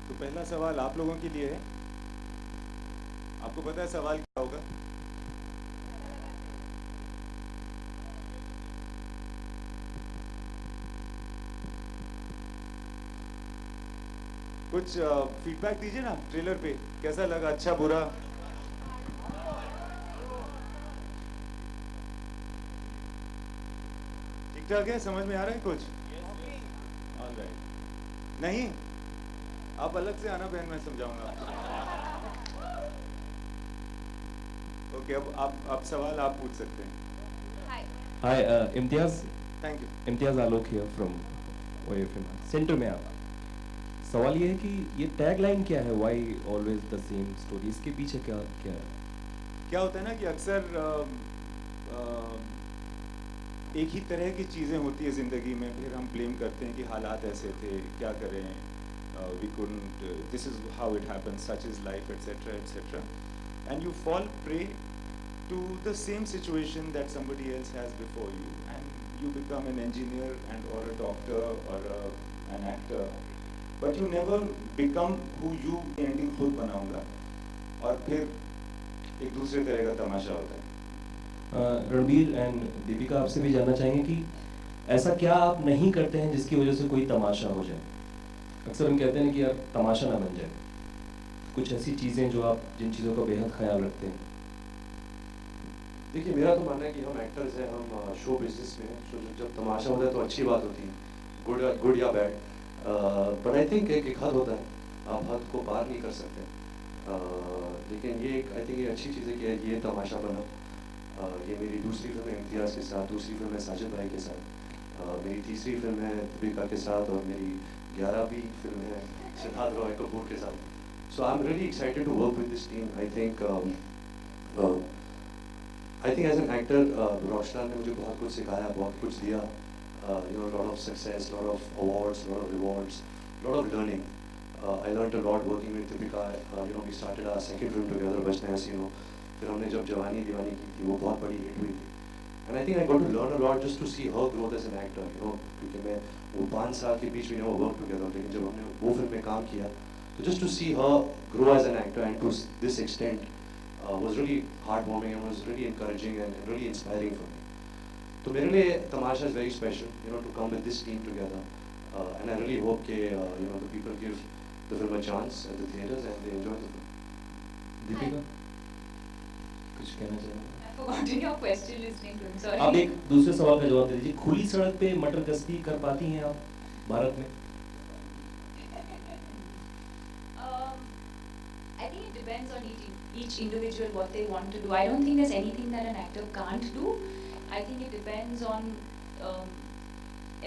तो पहला सवाल आप लोगों के लिए है। आपको पता है सवाल क्या होगा? कुछ फीडबैक दीजिए ना ट्रेलर पे, कैसा लगा, अच्छा बुरा? ठीक ठाक है, समझ में आ रहा है कुछ? ऑलराइट। नहीं, आप अलग से आना बहन, मैं समझाऊंगा आपको। ओके, अब आप सवाल आप पूछ सकते हैं। Hi, Imtiaz thank you. Imtiaz Alok here from OFM centre में आप। सवाल ये है कि ये टैग लाइन क्या है, why always the same story, इसके पीछे क्या क्या है? क्या होता है ना कि अक्सर एक ही तरह की चीज़ें होती है ज़िंदगी में, फिर हम ब्लेम करते हैं कि हालात ऐसे थे, क्या करें, we couldn't, this is how it happens, such is life, etcetera etcetera, and you fall prey to the same situation that somebody else has before you, and you become an engineer and or a doctor or an actor, but you never become who you ending खुद बनाऊंगा, और फिर एक दूसरे तरह का तमाशा होता है। रणबीर एंड दीपिका, आपसे भी जानना चाहेंगे कि ऐसा क्या आप नहीं करते हैं जिसकी वजह से कोई तमाशा हो जाए? अक्सर हम कहते हैं कि यार तमाशा ना बन जाए, कुछ ऐसी चीज़ें जो आप, जिन चीज़ों का बेहद ख्याल रखते हैं। देखिए, मेरा तो मानना है कि हम एक्टर्स हैं, हम शो बिजनेस में हैं, तो जब तमाशा होता है तो अच्छी बात होती है, गुड या बैड। बट आई थिंक एक हद होता है, आप हद को पार नहीं कर सकते। लेकिन ये एक आई थिंक ये अच्छी चीज़ है कि ये तमाशा बना। ये मेरी दूसरी फिल्म है इम्तियाज़ के साथ, दूसरी फिल्म है साजिद भाई के साथ, मेरी तीसरी फिल्म है दीपिका के साथ, और मेरी 11वीं फिल्म है सिद्धार्थ रॉय कपूर के साथ। So I am really excited to work with this team. I think as an actor Rockstar ने मुझे बहुत कुछ सिखाया, बहुत कुछ दिया, lot of success, lot of awards, lot of rewards, lot of learning. I learn a lot working with Deepika. We started our second film together, बचना है। फिर हमने जब जवानी दीवानी की थी, वो बहुत बड़ी हिट हुई थी, and I think I got to learn a lot just to see her growth as an actor, क्योंकि मैं वो 5 साल के बीच में वर्क टुगेदर, लेकिन जब हमने वो फिल्म में काम किया, तो just to see her grow as an actor and to this extent was really heartwarming and was really encouraging and really inspiring for me. तो मेरे लिए तमाशा is very special, to come with this team together, and I really hope that the people give the film a chance at the theaters and they enjoy the film. Deepika, कुछ कहना चाहेंगे? I forgotten your question listening to him. Sorry. आप एक दूसरे सवाल का जवाब दे दीजिए। खुली सड़क पे मटर गश्ती कर पाती हैं आप भारत में? I think it depends on each individual what they want to do. I don't think there's anything that an actor can't do. I think it depends on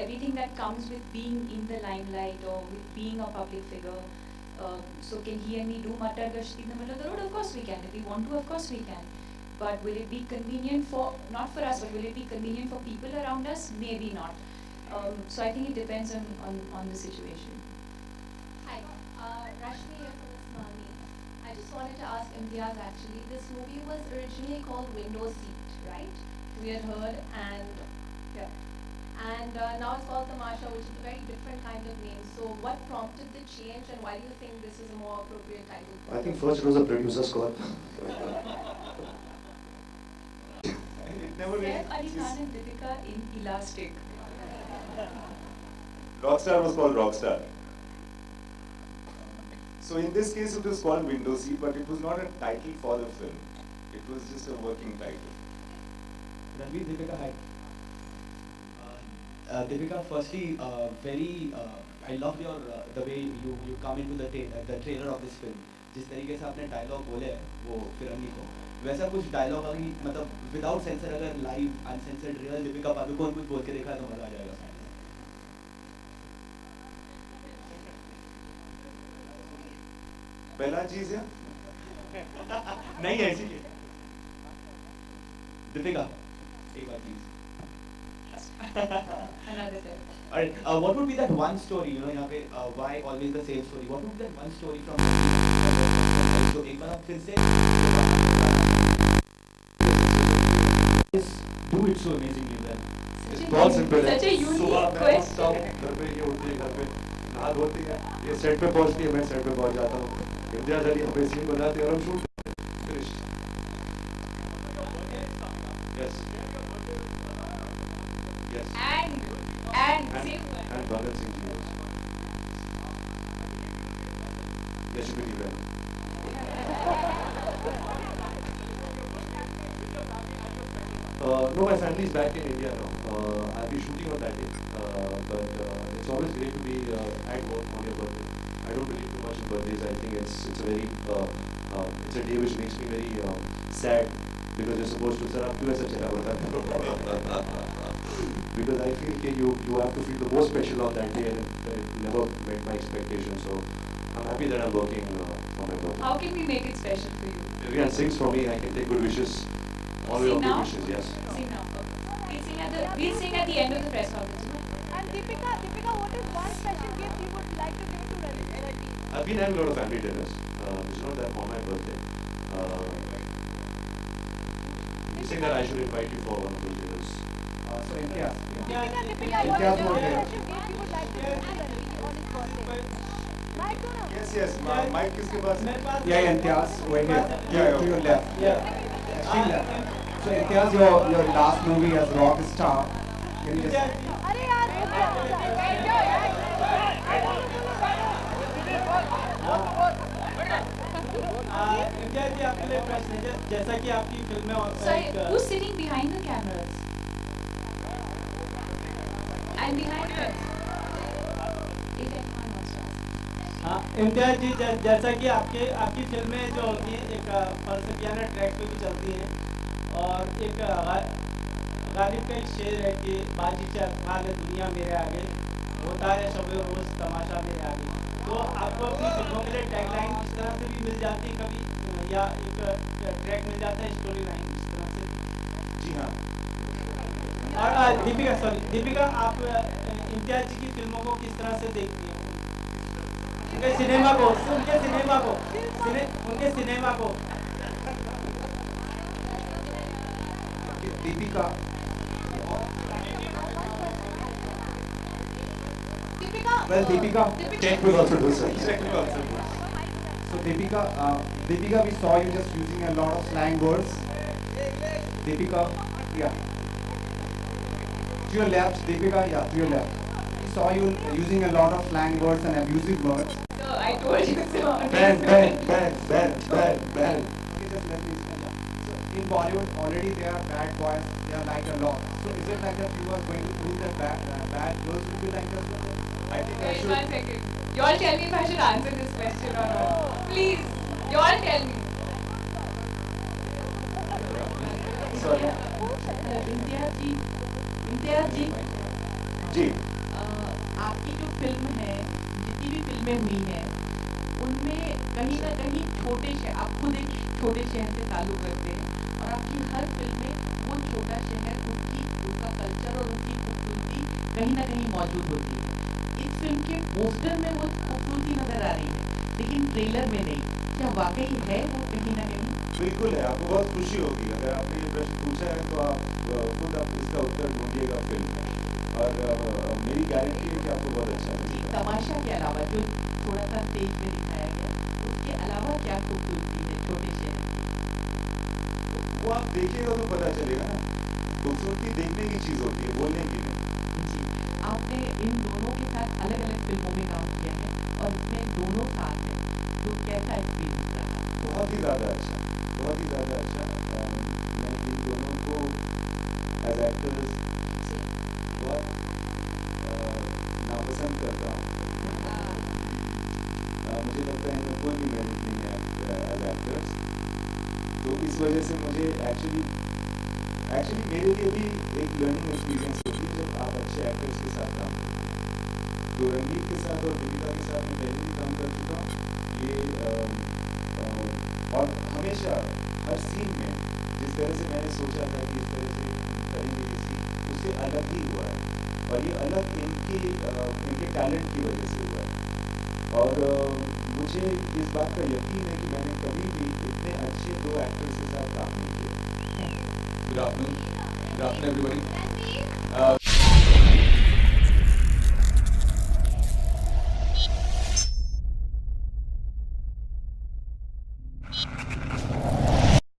everything that comes with being in the limelight or with being a public figure. So can he and me do matar gashti in the middle of the road? Of course we can. If we want to, of course we can. But will it be convenient for, not for us, but will it be convenient for people around us? Maybe not. So I think it depends on the situation. Hi, Rashmi here from Ismani. I just wanted to ask Imtiaz actually, this movie was originally called Window Seat, right? We had heard, and now it's called Tamasha, which is a very different kind of name. So what prompted the change, and why do you think this is a more appropriate title? I think first it was a producer's call. It never Saif Ali really, Khan and Deepika in Elastic. Rockstar was called Rockstar. So in this case it was called Window Seat, but it was not a title for the film. It was just a working title. Ranveer, Deepika, hi. Deepika, firstly, I loved your the way you come into the trailer of this film. जिस तरीके से आपने dialogue बोले हैं वो फिरंगी को, वैसा कुछ डायलॉग अभी मतलब विदाउट सेंसर अगर live uncensored real Deepika Padukone कुछ बोल के देखा तो मजा आ जाएगा। पहला चीज है नहीं है ऐसी चीज। दीपिका, एक बार please. Another time. Alright, what would be that one story, यहाँ पे why always the same story? What would be that one story from तो एक बार आप फिर से do it so amazingly well. Such बहुत simple है। such a unique सुबह मैं question. उठता हूँ, घर पे ये होती है, घर पे हाथ होती है, ये सेट पे पहुंचती है, मैं सेट पे पहुंच जाता हूँ, इम्तियाज अली हमें सीन बनाते हैं और हम shoot finish. Yes yes And same word. and Bhagat Singh ji also. Yashpati Ram. No, my family is back in India now. I'll be shooting on that day, but it's always great to be at work on your birthday. I don't believe too much in birthdays. I think it's a very it's a day which makes me very sad because you're supposed to sir, आप क्यों ऐसा चला बता because I feel that you have to feel the most special on that day and it never met my expectations. So I'm happy that I'm working for my birthday. How can we make it special for you? Everyone sings for me. I can take good wishes. All your Sing good now? wishes. Yes. Sing now. Okay. We'll sing at the end of the press conference. And Deepika, what is one special gift you would like to give to Ranveer? I've been having a lot of family dinners. It's not that on my birthday. You think that I should invite you for one of those dinners? So Imtiaz, Deepika, what Imtiaz is was one there. special gift you would like to give to Ranveer on his birthday? Mike, do now. Yes, Mike किसके पास है? Yeah, Imtiaz, over here. Yeah, To your left. Yeah. Extreme left. So Imtiaz, your last movie as rock star. Can you just अरे यार, इम्तियाज जी आपके लिए प्रश्न है जैसा कि आपकी फिल्में और Sorry, एक, who's sitting behind the cameras? And behind them? If anyone wants to ask. हाँ इम्तियाज जी जैसा कि आपकी फिल्में जो होती हैं एक फलसफियाना ट्रैक पे भी चलती हैं और एक गालिब का एक शेर है कि बाजी से अखबार है दुनिया मेरे आगे होता है शब रोज़ तमाशा मेरे आगे। तो आपको अपनी फिल्मों के लिए टैगलाइन इस तरह से भी मिल जाती है कभी या एक ट्रैक मिल जाता है स्टोरी लाइन इस तरह से। जी हाँ। और दीपिका आप इम्तियाज जी की फिल्मों को किस तरह से देखती हैं? उनके सिनेमा को Deepika, Deepika, well Deepika, Check will also do, sir. so Deepika, we saw you just using a lot of slang words. Deepika, yeah. To your left, Deepika, yeah, to your left. We saw you using a lot of slang words and abusive words. So I told you so. Ban. Okay, just let me explain. So in Bollywood, already there are bad boys. They are liked a lot. So is it like that you are going to prove that bad girls will be liked as well? I think I Wait should. 1 second. Y'all tell me if I should answer this question or not. Please, y'all tell me. Sorry. Imtiaz जी जी। आपकी जो film है जितनी भी फिल्में हुई हैं उनमें कहीं ना कहीं छोटे शहर आप खुद एक छोटे शहर से ताल्लुक़ रखते हैं और आपकी हर फिल्म में वो छोटा शहर उनका कल्चर और उनकी खूबसूरती कहीं ना कहीं मौजूद होती है। इस फिल्म के पोस्टर में वो खूबसूरती नज़र आ रही है लेकिन ट्रेलर में नहीं। क्या वाकई है वो कहीं ना कहीं? बिल्कुल है, आपको बहुत खुशी होगी अगर आपने ये प्रश्न पूछा है तो आप खुद आप इसका उत्तर ढूंढिएगा फिल्म में और मेरी गारंटी है कि आपको बहुत अच्छा जी लगेगा। तमाशा के अलावा जो थोड़ा सा तेज में दिखाया गया उसके अलावा क्या खूबसूरती है छोटे शहर की? वो आप देखिएगा तो पता चलेगा ना। खूबसूरती देखने की चीज़ होती है, बोलने की नहीं। जी आपने इन दोनों के साथ अलग अलग फिल्मों में काम किया है और इसमें दोनों साथ हैं तो कैसा एक्सपीरियंस रहा? बहुत ही ज़्यादा अच्छा, बहुत ही ज़्यादा अच्छा। मैं इन दोनों को एज एक्टर्स बहुत नापसंद करता हूँ। मुझे लगता है इनमें कोई भी मेरिट नहीं है एज एक्टर्स, तो इस वजह से मुझे एक्चुअली मेरे लिए भी एक लर्निंग एक्सपीरियंस होती है जब आप अच्छे एक्टर्स के साथ काम करते हैं। तो रणवीर के साथ और दीपिका के साथ मैं पहले भी काम कर चुका हूँ। और हमेशा हर सीन में जिस तरह से मैंने सोचा था कि इस तरह से करेंगे ये सीन उससे अलग ही हुआ है और ये अलग इनके टैलेंट की वजह से हुआ है। और मुझे इस बात का यकीन है कि मैंने कभी भी इतने अच्छे दो एक्टर्स के साथ काम नहीं किया। Good afternoon everybody.